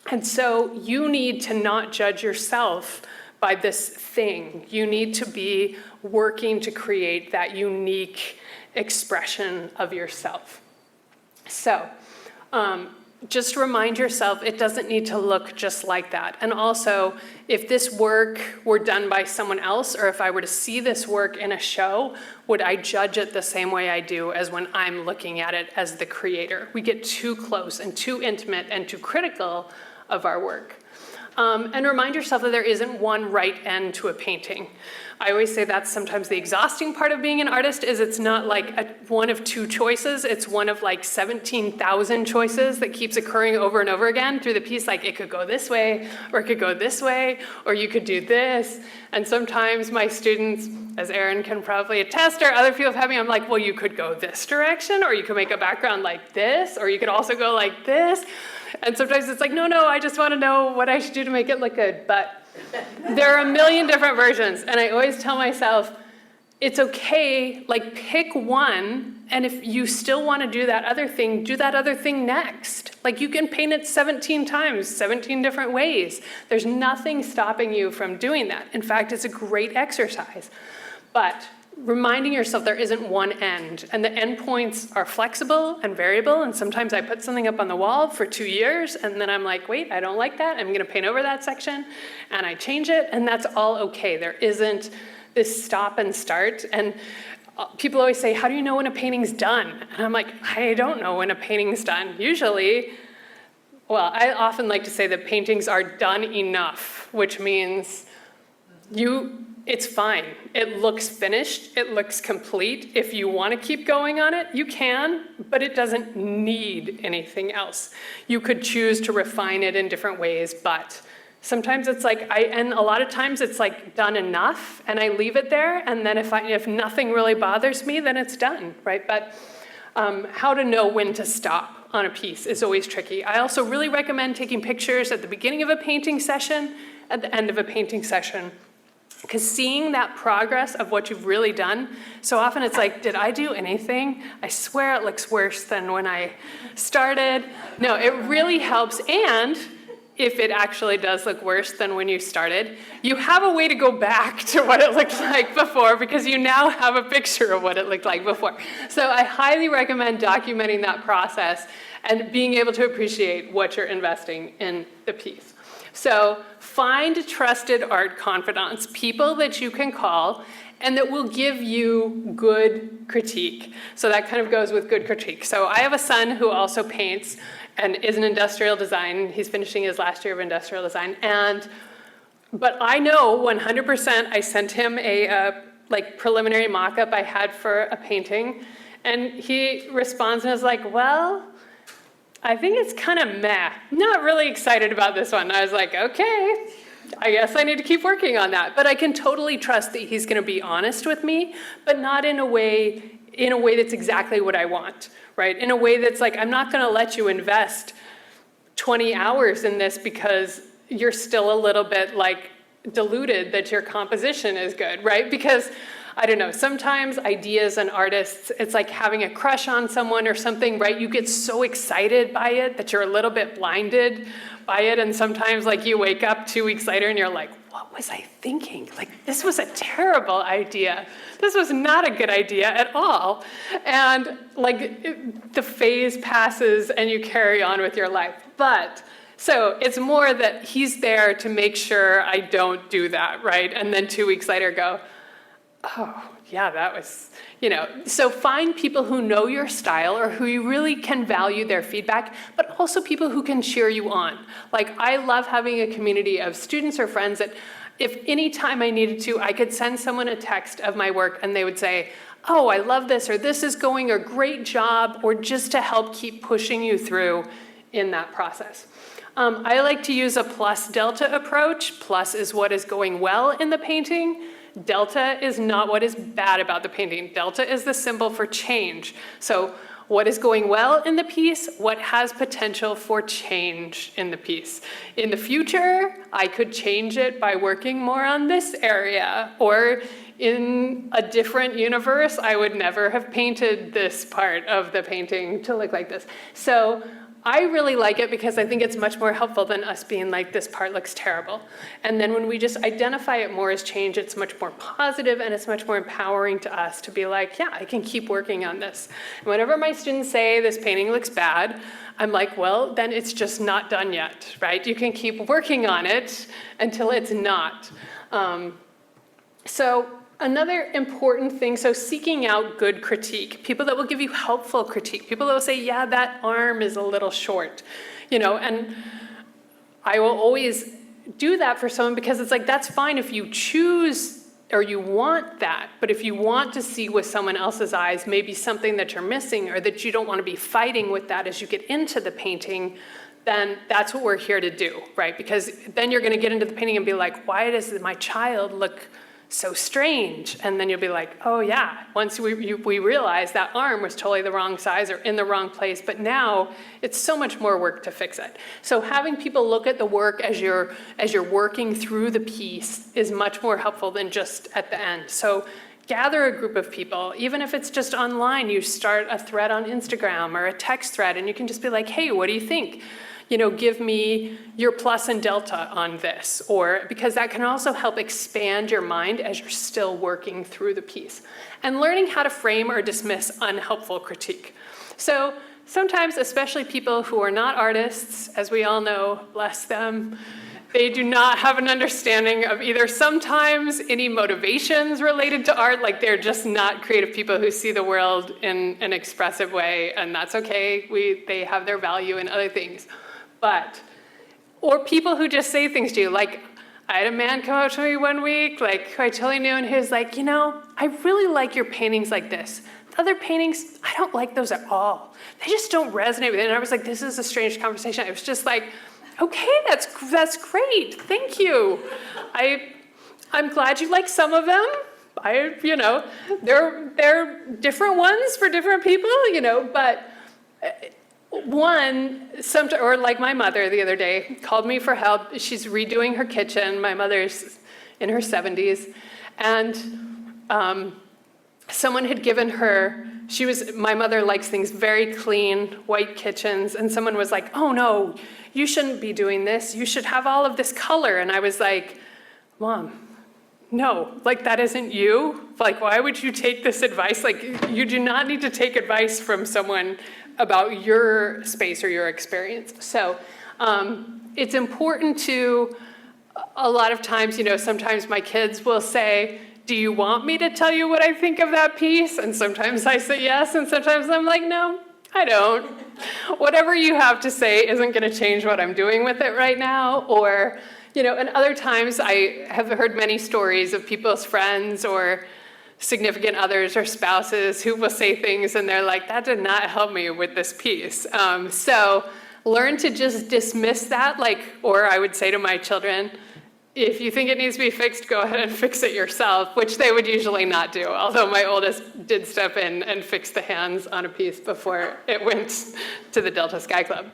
And so you need to not judge yourself by this thing. You need to be working to create that unique expression of yourself. So just remind yourself it doesn't need to look just like that. And also, if this work were done by someone else, or if I were to see this work in a show, would I judge it the same way I do as when I'm looking at it as the creator? We get too close and too intimate and too critical of our work. And remind yourself that there isn't one right end to a painting. I always say that's sometimes the exhausting part of being an artist, is it's not like one of two choices, it's one of like 17,000 choices that keeps occurring over and over again through the piece. Like, it could go this way, or it could go this way, or you could do this. And sometimes my students, as Erin can probably attest, or other people have me, I'm like, well, you could go this direction, or you could make a background like this, or you could also go like this. And sometimes it's like, no, I just want to know what I should do to make it look good. But there are a million different versions. And I always tell myself, it's okay, like, pick one. And if you still want to do that other thing next. Like, you can paint it 17 times, 17 different ways. There's nothing stopping you from doing that. In fact, it's a great exercise. But reminding yourself there isn't one end, and the endpoints are flexible and variable, and sometimes I put something up on the wall for 2 years, and then I'm like, wait, I don't like that, I'm gonna paint over that section, and I change it, and that's all okay. There isn't this stop and start, and people always say, how do you know when a painting's done? And I'm like, I don't know when a painting's done. Usually, well, I often like to say that paintings are done enough, which means it's fine. It looks finished. It looks complete. If you want to keep going on it, you can, but it doesn't need anything else. You could choose to refine it in different ways, but Sometimes it's like, and a lot of times it's like done enough and I leave it there. And then if nothing really bothers me, then it's done, right? But how to know when to stop on a piece is always tricky. I also really recommend taking pictures at the beginning of a painting session, at the end of a painting session, because seeing that progress of what you've really done, so often it's like, did I do anything? I swear it looks worse than when I started. No, it really helps. And if it actually does look worse than when you started, you have a way to go back to what it looked like before, because you now have a picture of what it looked like before. So I highly recommend documenting that process and being able to appreciate what you're investing in the piece. So find trusted art confidants, people that you can call and that will give you good critique. So that kind of goes with good critique. So I have a son who also paints and is in industrial design. He's finishing his last year of industrial design. But I know 100% I sent him a preliminary mock-up I had for a painting, and he responds and is like, well, I think it's kind of meh. Not really excited about this one. I was like, okay, I guess I need to keep working on that. But I can totally trust that he's going to be honest with me, but not in a way that's exactly what I want, right? In a way that's like, I'm not going to let you invest 20 hours in this because you're still a little bit like deluded that your composition is good, right? Because I don't know, sometimes ideas and artists, it's like having a crush on someone or something, right? You get so excited by it that you're a little bit blinded by it. And sometimes like you wake up 2 weeks later and you're like, what was I thinking? Like, this was a terrible idea. This was not a good idea at all. And like the phase passes and you carry on with your life. But so it's more that he's there to make sure I don't do that, right? And then 2 weeks later go, oh, yeah, that was, So find people who know your style or who you really can value their feedback, but also people who can cheer you on. Like, I love having a community of students or friends that if any time I needed to, I could send someone a text of my work and they would say, oh, I love this, or this is going, or great job, or just to help keep pushing you through in that process. I like to use a plus-delta approach. Plus is what is going well in the painting. Delta is not what is bad about the painting. Delta is the symbol for change. So what is going well in the piece? What has potential for change in the piece? In the future, I could change it by working more on this area. Or in a different universe, I would never have painted this part of the painting to look like this. So I really like it because I think it's much more helpful than us being like, this part looks terrible. And then when we just identify it more as change, it's much more positive and it's much more empowering to us to be like, yeah, I can keep working on this. And whenever my students say this painting looks bad, I'm like, well, then it's just not done yet, right? You can keep working on it until it's not. So another important thing, so seeking out good critique, people that will give you helpful critique, people that will say, yeah, that arm is a little short, and I will always do that for someone because it's like, that's fine if you choose or you want that, but if you want to see with someone else's eyes, maybe something that you're missing or that you don't want to be fighting with that as you get into the painting, then that's what we're here to do, right? Because then you're going to get into the painting and be like, why does my child look so strange? And then you'll be like, oh yeah, once we realize that arm was totally the wrong size or in the wrong place, but now it's so much more work to fix it. So having people look at the work as you're working through the piece is much more helpful than just at the end. So gather a group of people, even if it's just online, you start a thread on Instagram or a text thread and you can just be like, hey, what do you think? Give me your plus and delta on this, or because that can also help expand your mind as you're still working through the piece. And learning how to frame or dismiss unhelpful critique. So sometimes, especially people who are not artists, as we all know, bless them, they do not have an understanding of either sometimes any motivations related to art, like they're just not creative people who see the world in an expressive way, and that's okay, they have their value in other things. Or people who just say things to you, like I had a man come up to me one week, like who I totally knew, and he was like, I really like your paintings like this. The other paintings, I don't like those at all. They just don't resonate with me. And I was like, this is a strange conversation. It was just like, okay, that's great, thank you. I'm glad you like some of them. They're different ones for different people, but or like my mother the other day called me for help. She's redoing her kitchen. My mother's in her 70s, and someone had given her, my mother likes things very clean, white kitchens, and someone was like, oh no, you shouldn't be doing this. You should have all of this color. And I was like, Mom, no, like that isn't you. Like, why would you take this advice? Like, you do not need to take advice from someone about your space or your experience. So it's important to, a lot of times, sometimes my kids will say, do you want me to tell you what I think of that piece? And sometimes I say yes, and sometimes I'm like, no, I don't. Whatever you have to say isn't going to change what I'm doing with it right now. Or, and other times I have heard many stories of people's friends or significant others or spouses who will say things and they're like, that did not help me with this piece. So learn to just dismiss that, or I would say to my children, if you think it needs to be fixed, go ahead and fix it yourself, which they would usually not do, although my oldest did step in and fix the hands on a piece before it went to the Delta Sky Club,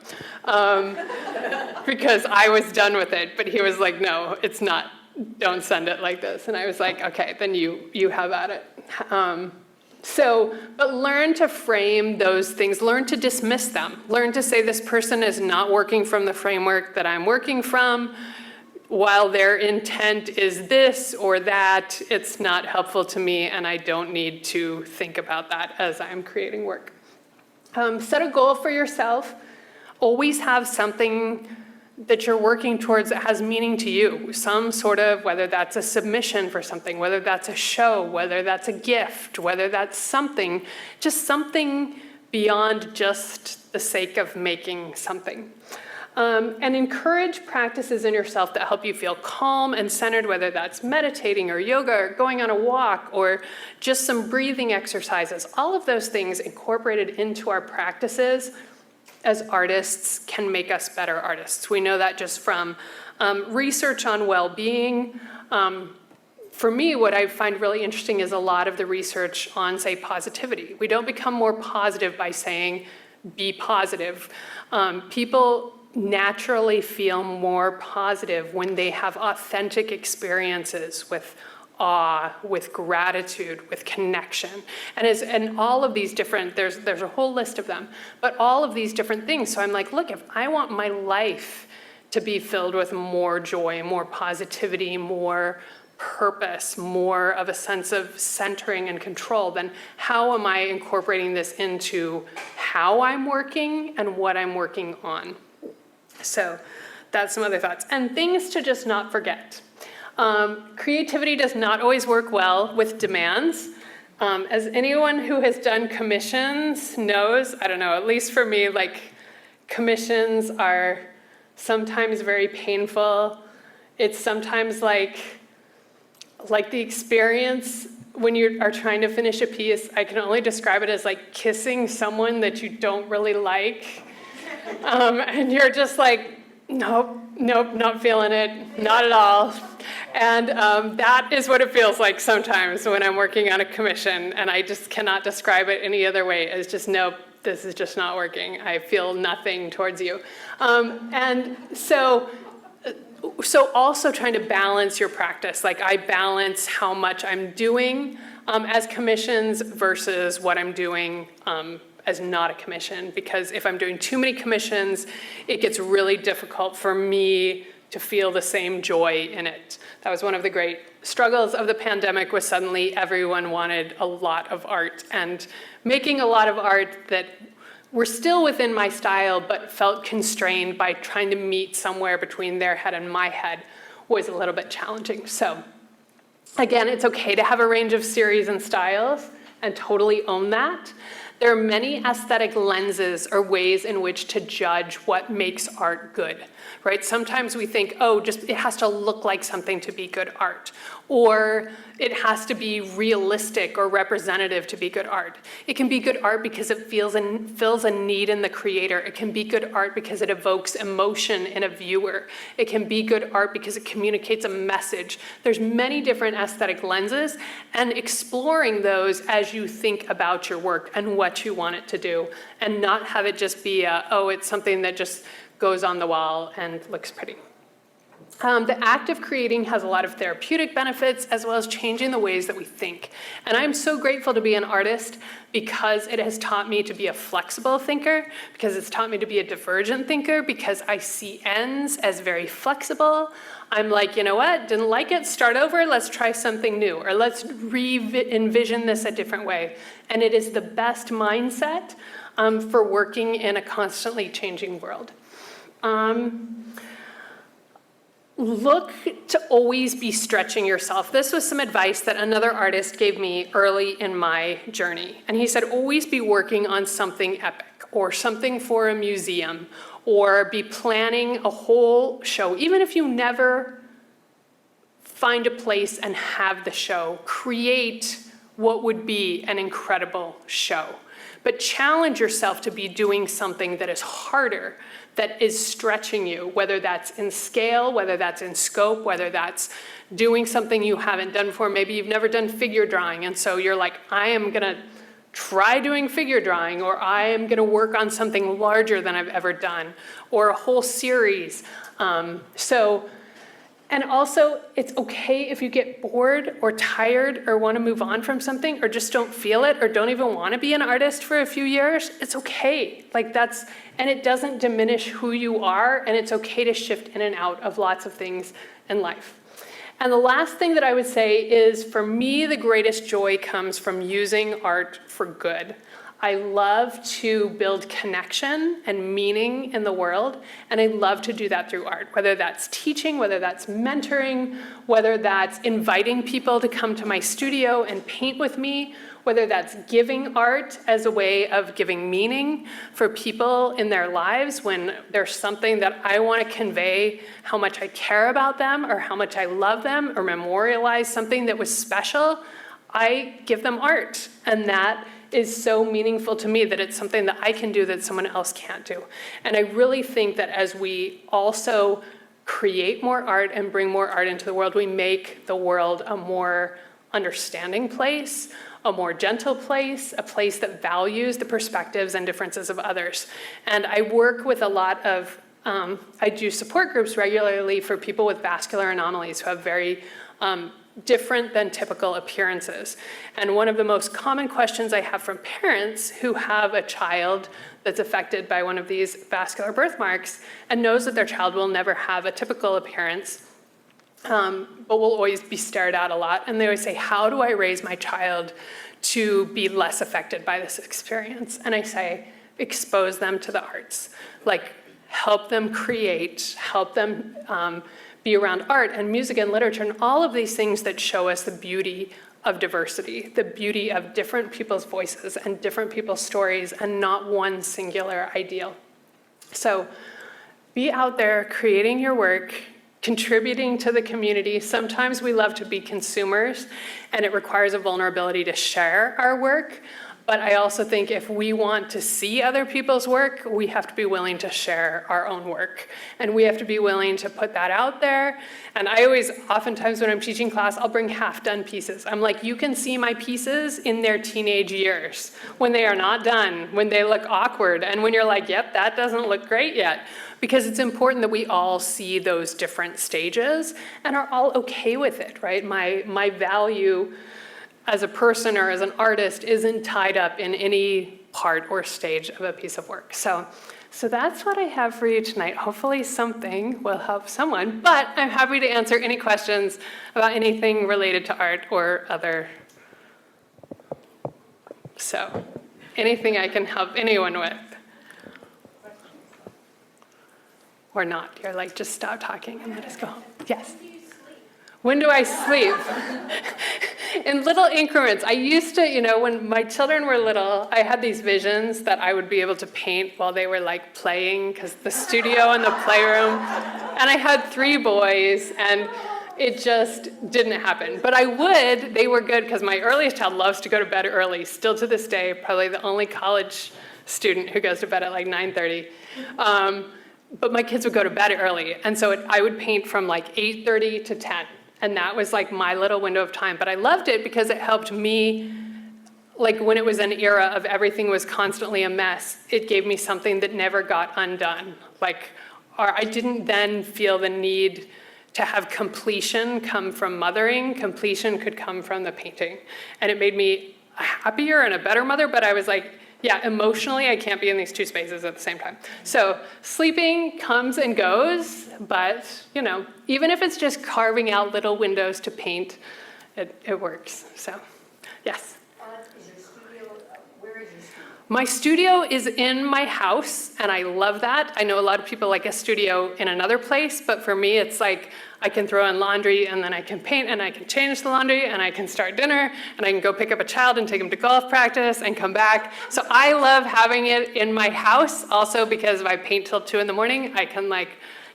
because I was done with it, but he was like, no, it's not, don't send it like this. And I was like, okay, then you have at it. But learn to frame those things, learn to dismiss them, learn to say this person is not working from the framework that I'm working from. While their intent is this or that, it's not helpful to me, and I don't need to think about that as I'm creating work. Set a goal for yourself. Always have something that you're working towards that has meaning to you. Some sort of, whether that's a submission for something, whether that's a show, whether that's a gift, whether that's something, just something beyond just the sake of making something. And encourage practices in yourself that help you feel calm and centered, whether that's meditating or yoga or going on a walk or just some breathing exercises. All of those things incorporated into our practices as artists can make us better artists. We know that just from research on well-being. For me, what I find really interesting is a lot of the research on, say, positivity. We don't become more positive by saying, be positive. People naturally feel more positive when they have authentic experiences with awe, with gratitude, with connection. And all of these different, there's a whole list of them, but all of these different things. So I'm like, look, if I want my life to be filled with more joy, more positivity, more purpose, more of a sense of centering and control, then how am I incorporating this into how I'm working and what I'm working on? So that's some other thoughts. And things to just not forget. Creativity does not always work well with demands. As anyone who has done commissions knows, I don't know, at least for me, commissions are sometimes very painful. It's sometimes like the experience when you are trying to finish a piece, I can only describe it as like kissing someone that you don't really like. And you're just like, nope, not feeling it, not at all. And that is what it feels like sometimes when I'm working on a commission, and I just cannot describe it any other way as just, nope, this is just not working. I feel nothing towards you. And so also trying to balance your practice. Like I balance how much I'm doing as commissions versus what I'm doing as not a commission, because if I'm doing too many commissions, it gets really difficult for me to feel the same joy in it. That was one of the great struggles of the pandemic, was suddenly everyone wanted a lot of art, and making a lot of art that were still within my style but felt constrained by trying to meet somewhere between their head and my head was a little bit challenging. So again, it's okay to have a range of series and styles and totally own that. There are many aesthetic lenses or ways in which to judge what makes art good, right? Sometimes we think, oh, just it has to look like something to be good art, or it has to be realistic or representative to be good art. It can be good art because it fills a need in the creator. It can be good art because it evokes emotion in a viewer. It can be good art because it communicates a message. There's many different aesthetic lenses, and exploring those as you think about your work and what you want it to do, and not have it just be it's something that just goes on the wall and looks pretty. The act of creating has a lot of therapeutic benefits, as well as changing the ways that we think. And I'm so grateful to be an artist because it has taught me to be a flexible thinker, because it's taught me to be a divergent thinker, because I see ends as very flexible. I'm like, you know what, didn't like it, start over, let's try something new, or let's envision this a different way. And it is the best mindset for working in a constantly changing world. Look to always be stretching yourself. This was some advice that another artist gave me early in my journey. And he said, always be working on something epic, or something for a museum, or be planning a whole show. Even if you never find a place and have the show, create what would be an incredible show. But challenge yourself to be doing something that is harder, that is stretching you, whether that's in scale, whether that's in scope, whether that's doing something you haven't done before. Maybe you've never done figure drawing, and so you're like, I am gonna try doing figure drawing, or I am gonna work on something larger than I've ever done, or a whole series. And also, it's okay if you get bored or tired or want to move on from something, or just don't feel it, or don't even want to be an artist for a few years. It's okay. And it doesn't diminish who you are, and it's okay to shift in and out of lots of things in life. And the last thing that I would say is, for me, the greatest joy comes from using art for good. I love to build connection and meaning in the world, and I love to do that through art, whether that's teaching, whether that's mentoring, whether that's inviting people to come to my studio and paint with me, whether that's giving art as a way of giving meaning for people in their lives when there's something that I want to convey how much I care about them, or how much I love them, or memorialize something that was special. I give them art, and that is so meaningful to me, that it's something that I can do that someone else can't do. And I really think that as we also create more art and bring more art into the world, we make the world a more understanding place, a more gentle place, a place that values the perspectives and differences of others. And I work with a lot of, I do support groups regularly for people with vascular anomalies who have very different than typical appearances. And one of the most common questions I have from parents who have a child that's affected by one of these vascular birthmarks and knows that their child will never have a typical appearance, but will always be stared at a lot. And they always say, how do I raise my child to be less affected by this experience? And I say, expose them to the arts. Like, help them create, help them be around art and music and literature and all of these things that show us the beauty of diversity, the beauty of different people's voices and different people's stories, and not one singular ideal. So be out there creating your work, contributing to the community. Sometimes we love to be consumers, and it requires a vulnerability to share our work. But I also think if we want to see other people's work, we have to be willing to share our own work. And we have to be willing to put that out there. And I always, oftentimes when I'm teaching class, I'll bring half-done pieces. I'm like, you can see my pieces in their teenage years, when they are not done, when they look awkward, and when you're like, yep, that doesn't look great yet. Because it's important that we all see those different stages and are all okay with it, right? My value as a person or as an artist isn't tied up in any part or stage of a piece of work. So that's what I have for you tonight. Hopefully something will help someone, but I'm happy to answer any questions about anything related to art or other. So anything I can help anyone with. Or not. You're like, just stop talking and let us go home. Yes. When do I sleep? in little increments. I used to, when my children were little, I had these visions that I would be able to paint while they were like playing, because the studio and the playroom, and I had 3 boys, and it just didn't happen. But they were good, because my earliest child loves to go to bed early, still to this day, probably the only college student who goes to bed at like 9:30. But my kids would go to bed early, and so I would paint from like 8:30 to 10. And that was like my little window of time. But I loved it because it helped me, like when it was an era of everything was constantly a mess, it gave me something that never got undone. Or I didn't then feel the need to have completion come from mothering. Completion could come from the painting. And it made me a happier and a better mother, but I was like, yeah, emotionally, I can't be in these 2 spaces at the same time. So sleeping comes and goes, but, even if it's just carving out little windows to paint, it works. So, yes. Is your studio, where is your studio? My studio is in my house, and I love that. I know a lot of people like a studio in another place, but for me, it's like I can throw in laundry, and then I can paint, and I can change the laundry, and I can start dinner, and I can go pick up a child and take him to golf practice and come back. So I love having it in my house, also because if I paint till 2 in the morning, I can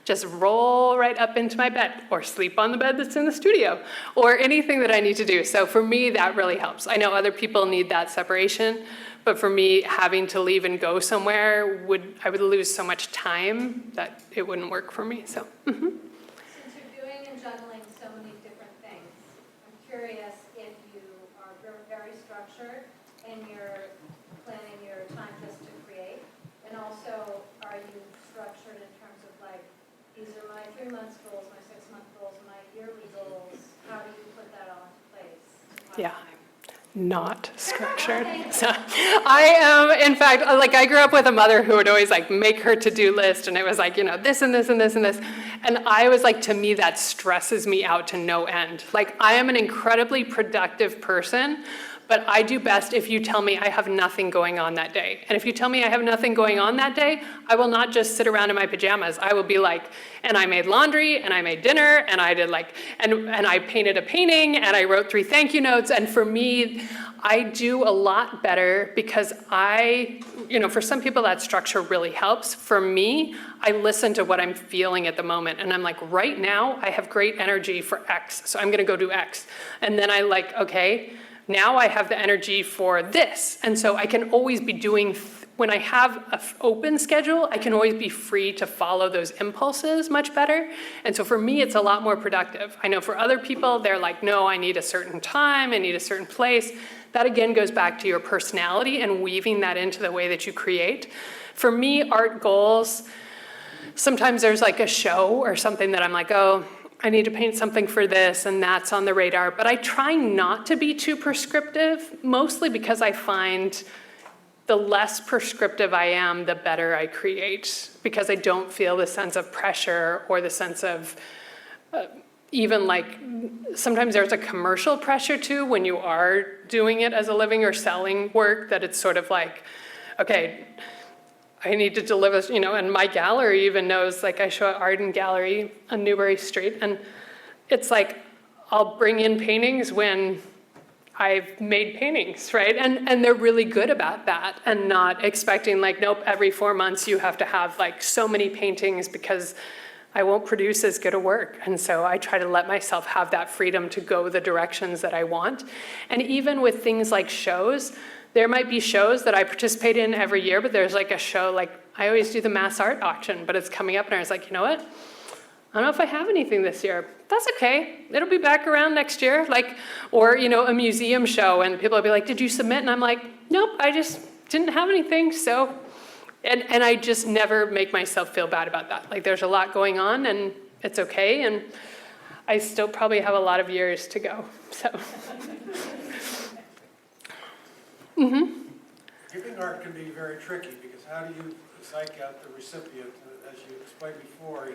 just roll right up into my bed, or sleep on the bed that's in the studio, or anything that I need to do. So for me, that really helps. I know other people need that separation, but for me, having to leave and go somewhere, I would lose so much time that it wouldn't work for me, so. Since you're doing and juggling so many different things, I'm curious if you are very structured and you're planning your time just to create, and also are you structured in terms of these are my 3-month goals, my 6-month goals, my yearly goals. How do you put that all into place? Yeah, not structured. So I am, in fact, I grew up with a mother who would always make her to-do list, and it was this and this and this and this. And I was to me, that stresses me out to no end. I am an incredibly productive person, but I do best if you tell me I have nothing going on that day. And if you tell me I have nothing going on that day, I will not just sit around in my pajamas. I will be and I made laundry, and I made dinner, and I did and I painted a painting, and I wrote 3 thank you notes. And for me, I do a lot better because for some people that structure really helps. For me, I listen to what I'm feeling at the moment. And I'm right now, I have great energy for X, so I'm gonna go do X. And then okay, now I have the energy for this. And so I can always be doing, when I have an open schedule, I can always be free to follow those impulses much better. And so for me, it's a lot more productive. I know for other people, they're no, I need a certain time, I need a certain place. That again goes back to your personality and weaving that into the way that you create. For me, art goals, sometimes there's a show or something that I'm oh, I need to paint something for this, and that's on the radar. But I try not to be too prescriptive, mostly because I find the less prescriptive I am, the better I create, because I don't feel the sense of pressure or the sense of even sometimes there's a commercial pressure too when you are doing it as a living or selling work, that it's sort of okay, I need to deliver, and my gallery even knows, I show at Arden Gallery on Newbury Street, and it's I'll bring in paintings when I've made paintings, right? And they're really good about that, and not expecting nope, every 4 months you have to have so many paintings, because I won't produce as good a work. And so I try to let myself have that freedom to go the directions that I want. And even with things like shows, there might be shows that I participate in every year, but there's a show, I always do the mass art auction, but it's coming up, and I was you know what? I don't know if I have anything this year. That's okay. It'll be back around next year. Or, a museum show, and people will be did you submit? And I'm nope, I just didn't have anything, so. And I just never make myself feel bad about that. There's a lot going on, and it's okay, and I still probably have a lot of years to go, so. Giving art can be very tricky, because how do you psych out the recipient? As you explained before,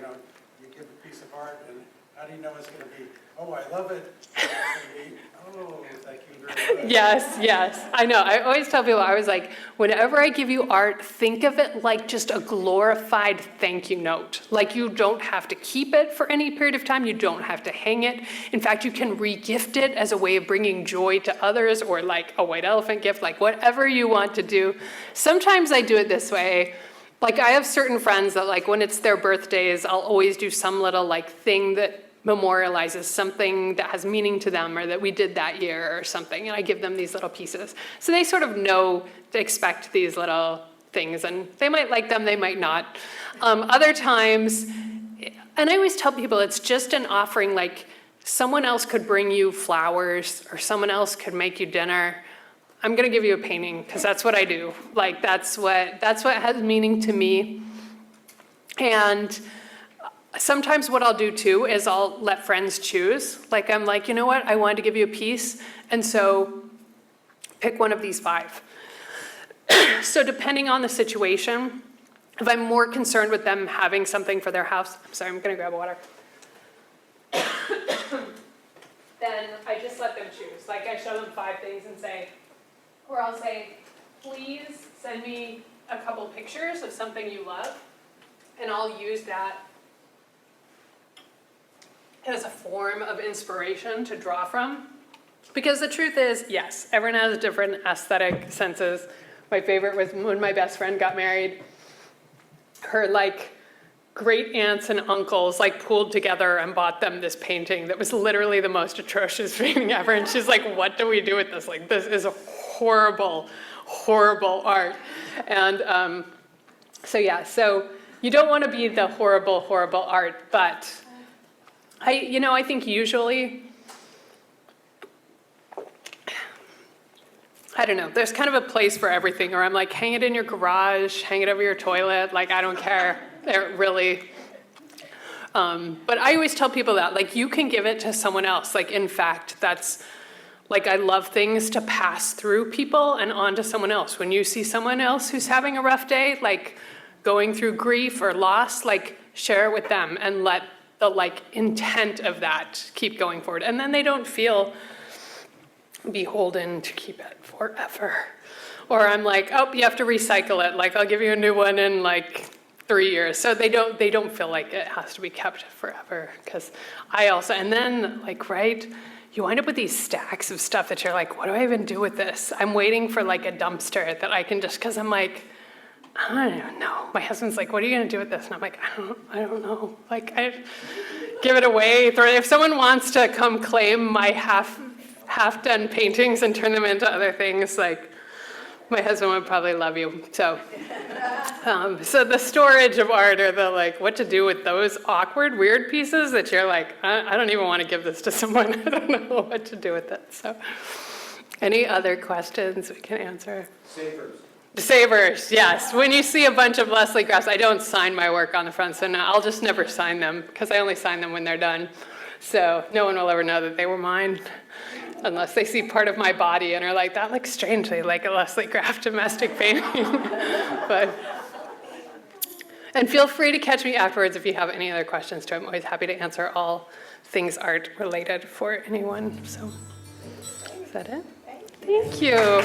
you give a piece of art, and how do you know it's going to be, oh, I love it, it's going to be, oh, thank you very much. Yes, I know. I always tell people, I was like, whenever I give you art, think of it like just a glorified thank you note. Like you don't have to keep it for any period of time. You don't have to hang it. In fact, you can re-gift it as a way of bringing joy to others, or like a white elephant gift, like whatever you want to do. Sometimes I do it this way. Like I have certain friends that like when it's their birthdays, I'll always do some little like thing that memorializes something that has meaning to them or that we did that year or something, and I give them these little pieces. So they sort of know to expect these little things, and they might like them, they might not. Other times, and I always tell people it's just an offering, like someone else could bring you flowers or someone else could make you dinner. I'm gonna give you a painting because that's what I do. Like that's what has meaning to me. And sometimes what I'll do too is I'll let friends choose. Like I'm like, you know what, I wanted to give you a piece, and so pick one of these 5. So depending on the situation, if I'm more concerned with them having something for their house, I'm sorry, I'm gonna grab water. Then I just let them choose. Like I show them 5 things and say, or I'll say, please send me a couple pictures of something you love, and I'll use that as a form of inspiration to draw from. Because the truth is, yes, everyone has different aesthetic senses. My favorite was when my best friend got married. Her like great aunts and uncles like pooled together and bought them this painting that was literally the most atrocious painting ever. And she's like, what do we do with this? Like, this is a horrible, horrible art. And so you don't want to be the horrible, horrible art, but I think usually, I don't know, there's kind of a place for everything, or I'm like, hang it in your garage, hang it over your toilet, like, I don't care, they're really, but I always tell people that, like, you can give it to someone else, like, in fact, that's, like, I love things to pass through people and on to someone else. When you see someone else who's having a rough day, like, going through grief or loss, like, share it with them and let the like intent of that keep going forward. And then they don't feel beholden to keep it forever. Or I'm like, oh, you have to recycle it. Like I'll give you a new one in like 3 years. So they don't feel like it has to be kept forever. Because I also, and then like, right, you wind up with these stacks of stuff that you're like, what do I even do with this? I'm waiting for like a dumpster that I can just, because I'm like, I don't even know. My husband's like, what are you going to do with this? And I'm like, I don't know. Like, I give it away. Throw it. If someone wants to come claim my half-done paintings and turn them into other things, like, my husband would probably love you. So, so the storage of art, or the, like, what to do with those awkward, weird pieces that you're like, I don't even want to give this to someone. I don't know what to do with it. So, any other questions we can answer? Savers, yes. When you see a bunch of Leslie Graffs, I don't sign my work on the front, so no, I'll just never sign them because I only sign them when they're done. So no one will ever know that they were mine unless they see part of my body and are like, that looks strangely like a Leslie Graff domestic painting. And feel free to catch me afterwards if you have any other questions too. I'm always happy to answer all things art related for anyone. So is that it? Thank you.